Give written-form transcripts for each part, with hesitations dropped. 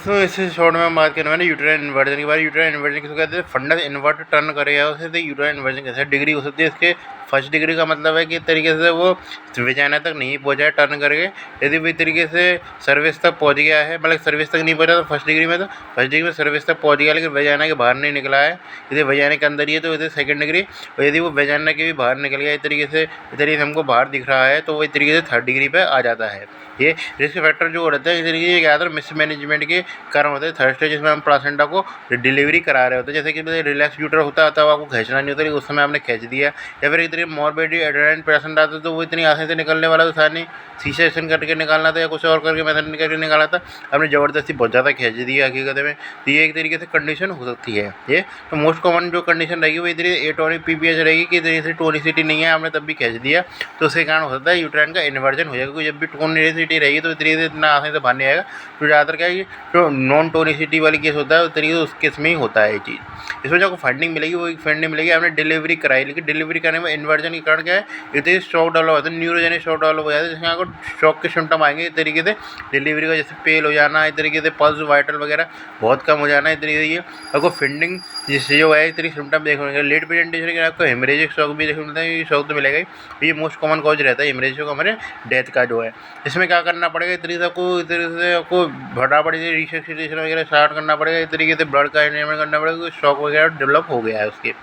दोस्तों इस शॉर्ट में बात करने वाले यूट्राइन इन्वर्जन के बारे में। यूट्राइन इन्वर्जन किसको कहते हैं? फंडस इन्वर्ट टर्न करेगा उसे तो यूट्राइन इन्वर्जन कैसे डिग्री हो सकती है इसके। फर्स्ट डिग्री का मतलब है कि तरीके से वो विजाइना तक नहीं पहुंचा है टर्न करके। यदि वही तरीके से सर्विस तक पहुंच गया है, मतलब सर्विस तक नहीं पहुंचा तो फर्स्ट डिग्री में, तो फर्स्ट डिग्री में सर्विस तक पहुंच गया लेकिन विजाइना के बाहर नहीं निकला है, यदि विजाइना के अंदर ही है तो इसे सेकंड डिग्री। और यदि वो विजाइना के भी बाहर निकल गया इस तरीके से हमको बाहर दिख रहा है तो वही तरीके से थर्ड डिग्री पे आ जाता है। ये रिस्क फैक्टर जो रहता है इस तरीके से ज़्यादातर मिसमैनेजमेंट के कारण होते हैं। थर्ड स्टेज जिसमें हम प्लासेंटा को डिलीवरी करा रहे होते हैं, जैसे कि रिलैक्स यूटर होता है तब आपको खींचना नहीं होता, लेकिन उस समय आपने खींच दिया। या फिर एक तरीके मॉर्बिडी एड्रेनाइन पेशेंट आता तो वो इतनी आसानी से निकलने वाला तो था नहीं, सी सेक्शन करके निकालना था या कुछ और करके मेथड करके निकाला था, आपने ज़बरदस्ती बहुत ज़्यादा खींच दिया हकीकत में। तो ये एक तरीके से कंडीशन हो सकती है। ये तो मोस्ट कॉमन जो कंडीशन रहेगी वो इधर एटोनिक पीपीएच रहेगी कि इधर से टोनिसिटी नहीं है, आपने तब भी खींच दिया तो उसके कारण हो सकता है यूट्राइन का इन्वर्जन हो जाएगा। क्योंकि जब भी टोनिसिटी रहेगी तो तरीके से इतना आसानी से बाहर नहीं आएगा। तो ज़्यादातर क्या है कि जो नॉन टोनिसिटी वाली केस होता है उस तरीके से उस केस में ही होता है ये चीज़। इसमें जो आपको फंडिंग मिलेगी वो फंडिंग मिलेगी आपने डिलीवरी कराई, लेकिन डिलीवरी करने में इन्वर्जन के कारण क्या है इतने शॉक डेवलप होता है, न्यूरोजेनिक शॉक डेवलप हो जाता है, जिसमें आपको शॉक के सिम्टम आएंगे इस तरीके से डिलीवरी का, जैसे पेल हो जाना, इस तरीके से पल्स वाइटल वगैरह बहुत कम हो जाना, इस तरीके से ये आपको फंडिंग जिससे जो है इस तरीके सिम्टम देखने को मिलेगा। लेट प्रेजेंटेशन के आपको हेमरेजिक शॉक भी देखने को मिलता है, ये शॉक तो मिलेगा ही। ये मोस्ट कॉमन कॉज रहता है हेमरेजिक शॉक हमारे डेथ का जो है। इसमें क्या करना पड़ेगा इस तरीके से आपको फटाफट से रिसर्सिटेशन वगैरह स्टार्ट करना पड़ेगा, इस तरीके से ब्लड का इन्वेस्टमेंट करना पड़ेगा, शॉक वगैरह डेवलप हो गया है उसके।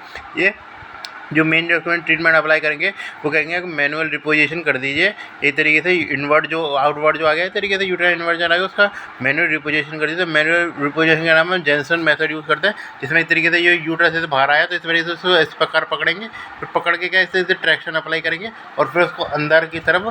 ये जो मेन डॉक्यूमेंट ट्रीटमेंट अप्लाई करेंगे वो कहेंगे कि मैनुअल रिपोजिशन कर दीजिए, एक तरीके से इनवर्ट जो आउटवर्ट जो आ गया है तरीके से यूट्राइन इन्वर्जन आ गया उसका मैनुअल रिपोजिशन कर दीजिए। मैनुअल रिपोजिशन का नाम हम जेंसन मेथड यूज़ करते हैं, जिसमें इस तरीके से ये यूट्रस से बाहर आया तो इस तरीके से उसको इस प्रकार पकड़ेंगे, फिर पकड़ के क्या इस तरीके से ट्रैक्शन अप्लाई करेंगे और फिर उसको अंदर की तरफ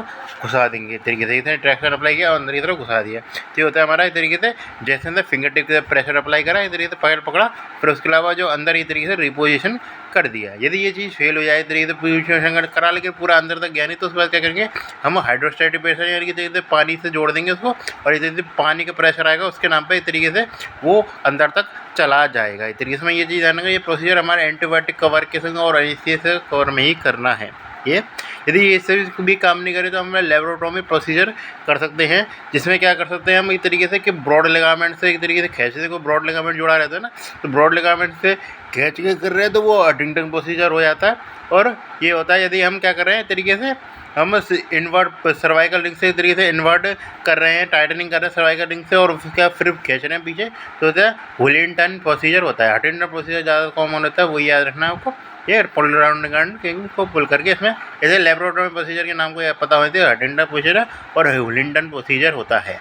घुसा देंगे। इस तरीके से इतने ट्रैक्शन अप्लाई किया और अंदर की तरफ घुसा दिया तो ये होता है हमारा इस तरीके से जैसे अंदर फिंगर टिप से प्रेशर अप्लाई करा, इस तरीके से पैर पकड़ा, फिर उसके अलावा जो अंदर इस तरीके से रिपोजिशन कर दिया। यदि ये चीज़ फेल हो जाए तरीके से पोजिशन करा लेकिन पूरा अंदर तक गया नहीं तो उसके बाद क्या करेंगे हम हाइड्रोस्टैटिक प्रेशर यानी कि तरीके से पानी से जोड़ देंगे उसको, और इस तरीके से पानी का प्रेशर आएगा उसके नाम पे इस तरीके से वो अंदर तक चला जाएगा। इस तरीके से मैं ये चीज़ जानूँगा ये प्रोसीजर हमारे एंटीबायोटिक कवर के संग और एनेस्थीसिया कवर में ही करना है। ये यदि ये इससे भी काम नहीं करे तो हम लेबोरेटरी प्रोसीजर कर सकते हैं, जिसमें क्या कर सकते हैं हम एक तरीके से कि ब्रॉड लिगामेंट से एक तरीके से खींचने को, ब्रॉड लिगामेंट जुड़ा रहता है ना, तो ब्रॉड लिगामेंट से खींच के कर रहे हैं तो वो हंटिंगटन प्रोसीजर हो जाता है। और ये होता है यदि हम क्या कर रहे हैं तरीके से हम इन्वर्ट सर्वाइकल रिंग से तरीके से इन्वर्ट कर रहे हैं, टाइटनिंग कर रहे हैं सर्वाइकल रिंग से और उसका फिर खींच रहे हैं पीछे, तो होता है हुलिंगटन प्रोसीजर होता है। हंटिंगटन प्रोसीजर ज़्यादा कॉमन होता है, वही याद रखना है आपको। ये पुल राउंड को पुल करके इसमें ऐसे लेबोरेटरी प्रोसीजर के नाम को पता होते हैं हंटिंगटन प्रोसीजर और हुलिंगटन प्रोसीजर होता है।